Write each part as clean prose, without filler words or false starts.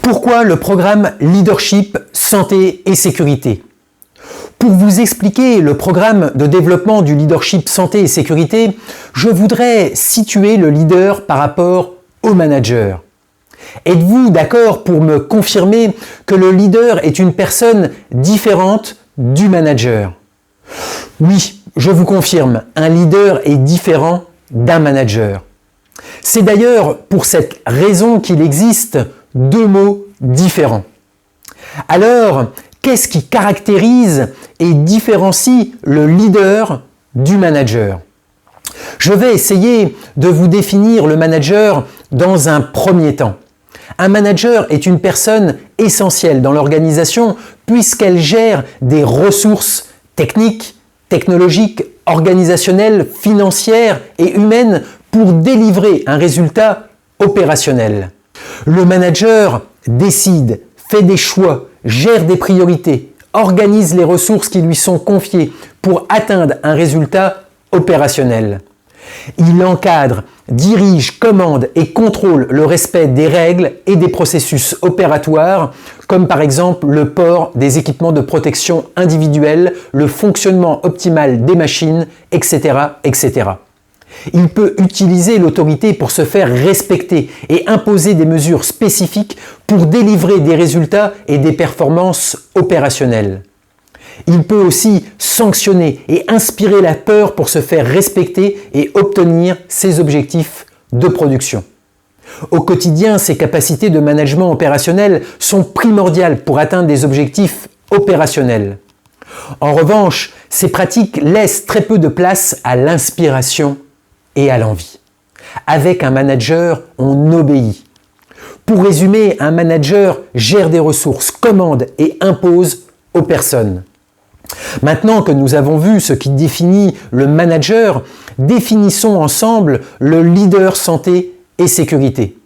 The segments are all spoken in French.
Pourquoi le programme Leadership, Santé et Sécurité? Pour vous expliquer le programme de développement du leadership santé et sécurité, je voudrais situer le leader par rapport au manager. Êtes-vous d'accord pour me confirmer que le leader est une personne différente du manager? Oui, je vous confirme, un leader est différent d'un manager. C'est d'ailleurs pour cette raison qu'il existe deux mots différents. Alors, qu'est-ce qui caractérise et différencie le leader du manager? Je vais essayer de vous définir le manager dans un premier temps. Un manager est une personne essentielle dans l'organisation puisqu'elle gère des ressources techniques, technologiques, organisationnelles, financières et humaines pour délivrer un résultat opérationnel. Le manager décide, fait des choix, gère des priorités, organise les ressources qui lui sont confiées pour atteindre un résultat opérationnel. Il encadre, dirige, commande et contrôle le respect des règles et des processus opératoires, comme par exemple le port des équipements de protection individuelle, le fonctionnement optimal des machines, etc., etc. Il peut utiliser l'autorité pour se faire respecter et imposer des mesures spécifiques pour délivrer des résultats et des performances opérationnelles. Il peut aussi sanctionner et inspirer la peur pour se faire respecter et obtenir ses objectifs de production. Au quotidien, ses capacités de management opérationnel sont primordiales pour atteindre des objectifs opérationnels. En revanche, ces pratiques laissent très peu de place à l'inspiration et à l'envie. Avec un manager, on obéit. Pour résumer, un manager gère des ressources, commande et impose aux personnes. Maintenant que nous avons vu ce qui définit le manager, définissons ensemble le leader santé et sécurité.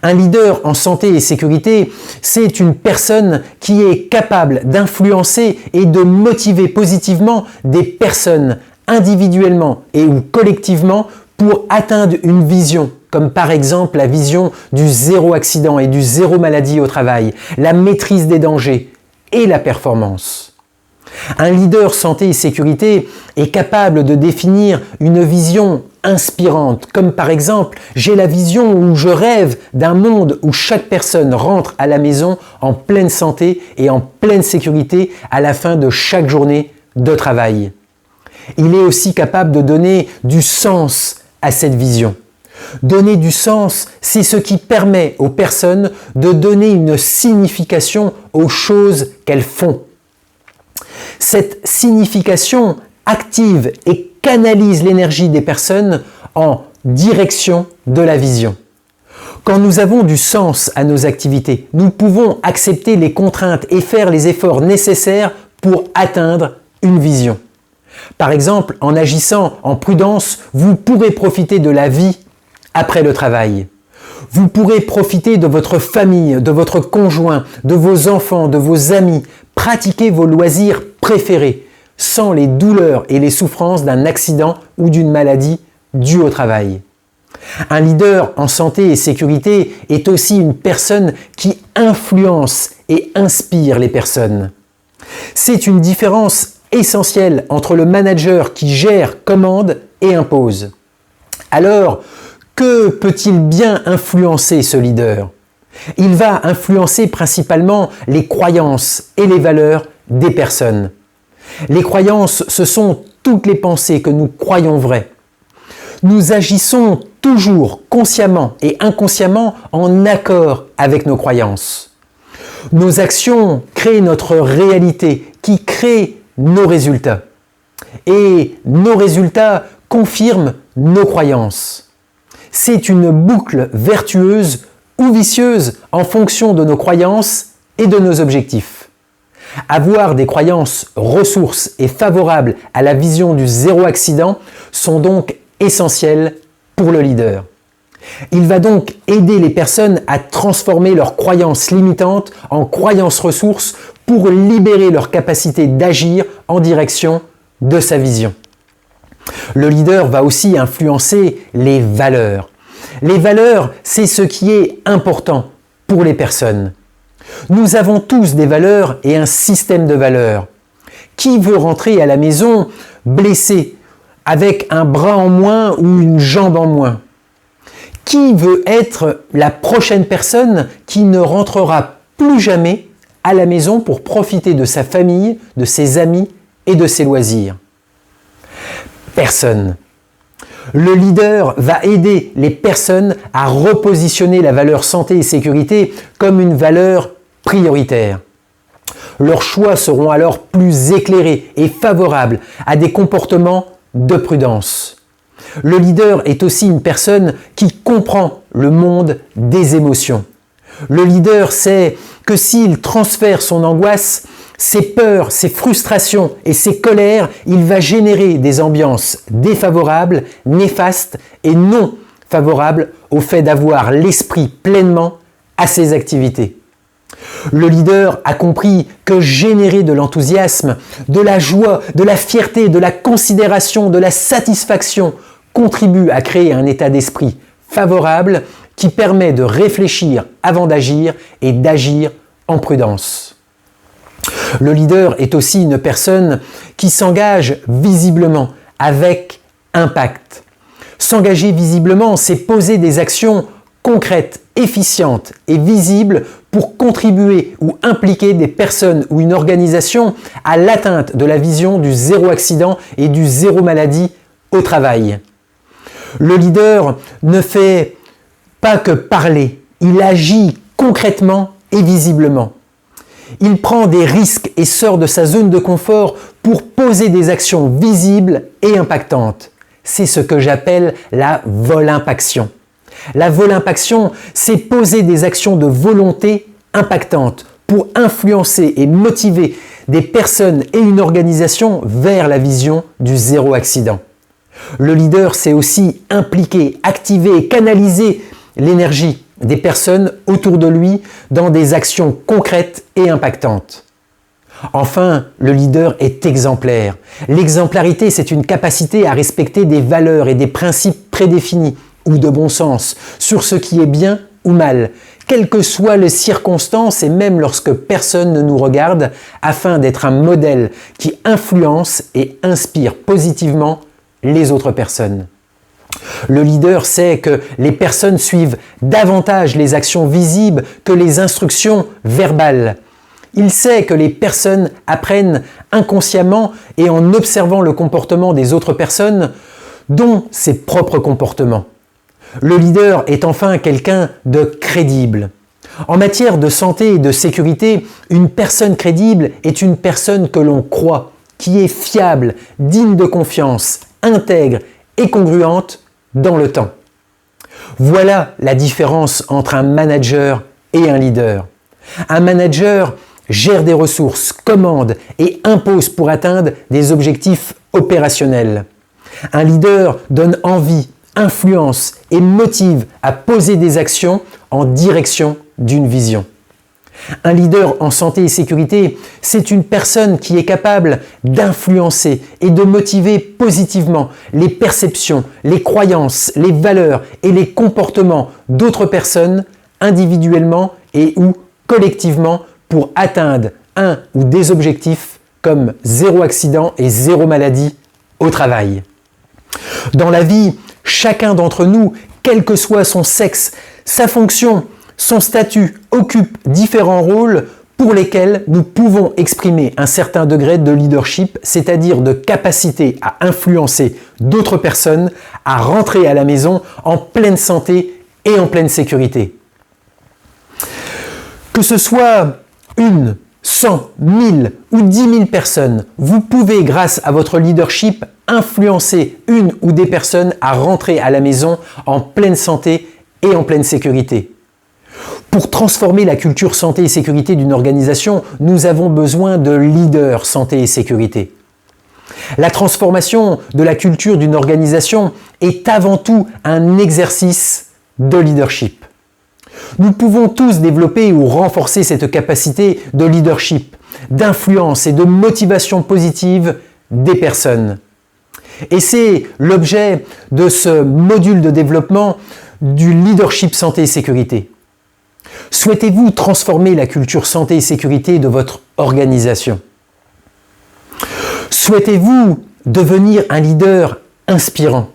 Un leader en santé et sécurité, c'est une personne qui est capable d'influencer et de motiver positivement des personnes individuellement et ou collectivement pour atteindre une vision, comme par exemple la vision du zéro accident et du zéro maladie au travail, la maîtrise des dangers et la performance. Un leader santé et sécurité est capable de définir une vision inspirante, comme par exemple, j'ai la vision où je rêve d'un monde où chaque personne rentre à la maison en pleine santé et en pleine sécurité à la fin de chaque journée de travail. Il est aussi capable de donner du sens à cette vision. Donner du sens, c'est ce qui permet aux personnes de donner une signification aux choses qu'elles font. Cette signification active et canalise l'énergie des personnes en direction de la vision. Quand nous avons du sens à nos activités, nous pouvons accepter les contraintes et faire les efforts nécessaires pour atteindre une vision. Par exemple, en agissant en prudence, vous pourrez profiter de la vie après le travail. Vous pourrez profiter de votre famille, de votre conjoint, de vos enfants, de vos amis, pratiquer vos loisirs préférés, sans les douleurs et les souffrances d'un accident ou d'une maladie due au travail. Un leader en santé et sécurité est aussi une personne qui influence et inspire les personnes. C'est une différence essentielle entre le manager qui gère, commande et impose. Alors, que peut-il bien influencer ce leader? Il va influencer principalement les croyances et les valeurs des personnes. Les croyances, ce sont toutes les pensées que nous croyons vraies. Nous agissons toujours consciemment et inconsciemment en accord avec nos croyances. Nos actions créent notre réalité qui crée nos résultats. Et nos résultats confirment nos croyances. C'est une boucle vertueuse ou vicieuse en fonction de nos croyances et de nos objectifs. Avoir des croyances ressources et favorables à la vision du zéro accident sont donc essentielles pour le leader. Il va donc aider les personnes à transformer leurs croyances limitantes en croyances ressources pour libérer leur capacité d'agir en direction de sa vision. Le leader va aussi influencer les valeurs. Les valeurs, c'est ce qui est important pour les personnes. Nous avons tous des valeurs et un système de valeurs. Qui veut rentrer à la maison blessé, avec un bras en moins ou une jambe en moins? Qui veut être la prochaine personne qui ne rentrera plus jamais à la maison pour profiter de sa famille, de ses amis et de ses loisirs? Personne. Le leader va aider les personnes à repositionner la valeur santé et sécurité comme une valeur prioritaire. Leurs choix seront alors plus éclairés et favorables à des comportements de prudence. Le leader est aussi une personne qui comprend le monde des émotions. Le leader sait que s'il transfère son angoisse, ses peurs, ses frustrations et ses colères, il va générer des ambiances défavorables, néfastes et non favorables au fait d'avoir l'esprit pleinement à ses activités. Le leader a compris que générer de l'enthousiasme, de la joie, de la fierté, de la considération, de la satisfaction contribue à créer un état d'esprit favorable qui permet de réfléchir avant d'agir et d'agir en prudence. Le leader est aussi une personne qui s'engage visiblement, avec impact. S'engager visiblement, c'est poser des actions concrètes, efficientes et visibles pour contribuer ou impliquer des personnes ou une organisation à l'atteinte de la vision du zéro accident et du zéro maladie au travail. Le leader ne fait pas que parler, il agit concrètement et visiblement. Il prend des risques et sort de sa zone de confort pour poser des actions visibles et impactantes. C'est ce que j'appelle la volimpaction. La volimpaction, c'est poser des actions de volonté impactantes pour influencer et motiver des personnes et une organisation vers la vision du zéro accident. Le leader sait aussi impliquer, activer et canaliser l'énergie des personnes autour de lui dans des actions concrètes et impactantes. Enfin, le leader est exemplaire. L'exemplarité, c'est une capacité à respecter des valeurs et des principes prédéfinis ou de bon sens sur ce qui est bien ou mal, quelles que soient les circonstances et même lorsque personne ne nous regarde, afin d'être un modèle qui influence et inspire positivement les autres personnes. Le leader sait que les personnes suivent davantage les actions visibles que les instructions verbales. Il sait que les personnes apprennent inconsciemment et en observant le comportement des autres personnes, dont ses propres comportements. Le leader est enfin quelqu'un de crédible. En matière de santé et de sécurité, une personne crédible est une personne que l'on croit, qui est fiable, digne de confiance, intègre et congruente dans le temps. Voilà la différence entre un manager et un leader. Un manager gère des ressources, commande et impose pour atteindre des objectifs opérationnels. Un leader donne envie, influence et motive à poser des actions en direction d'une vision. Un leader en santé et sécurité, c'est une personne qui est capable d'influencer et de motiver positivement les perceptions, les croyances, les valeurs et les comportements d'autres personnes individuellement et ou collectivement pour atteindre un ou des objectifs comme zéro accident et zéro maladie au travail. Dans la vie, chacun d'entre nous, quel que soit son sexe, sa fonction, son statut, occupe différents rôles pour lesquels nous pouvons exprimer un certain degré de leadership, c'est-à-dire de capacité à influencer d'autres personnes à rentrer à la maison en pleine santé et en pleine sécurité. Que ce soit 1, 100, 1000 ou 10 000 personnes, vous pouvez, grâce à votre leadership, influencer une ou des personnes à rentrer à la maison en pleine santé et en pleine sécurité. Pour transformer la culture santé et sécurité d'une organisation, nous avons besoin de leaders santé et sécurité. La transformation de la culture d'une organisation est avant tout un exercice de leadership. Nous pouvons tous développer ou renforcer cette capacité de leadership, d'influence et de motivation positive des personnes. Et c'est l'objet de ce module de développement du leadership santé et sécurité. Souhaitez-vous transformer la culture santé et sécurité de votre organisation? Souhaitez-vous devenir un leader inspirant?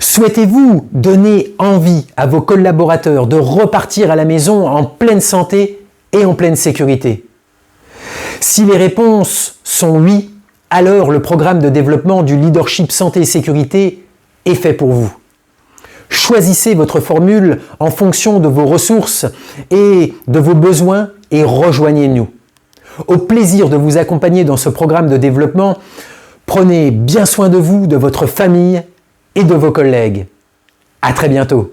Souhaitez-vous donner envie à vos collaborateurs de repartir à la maison en pleine santé et en pleine sécurité? Si les réponses sont oui, alors le programme de développement du leadership santé et sécurité est fait pour vous. Choisissez votre formule en fonction de vos ressources et de vos besoins et rejoignez-nous. Au plaisir de vous accompagner dans ce programme de développement, prenez bien soin de vous, de votre famille et de vos collègues. À très bientôt.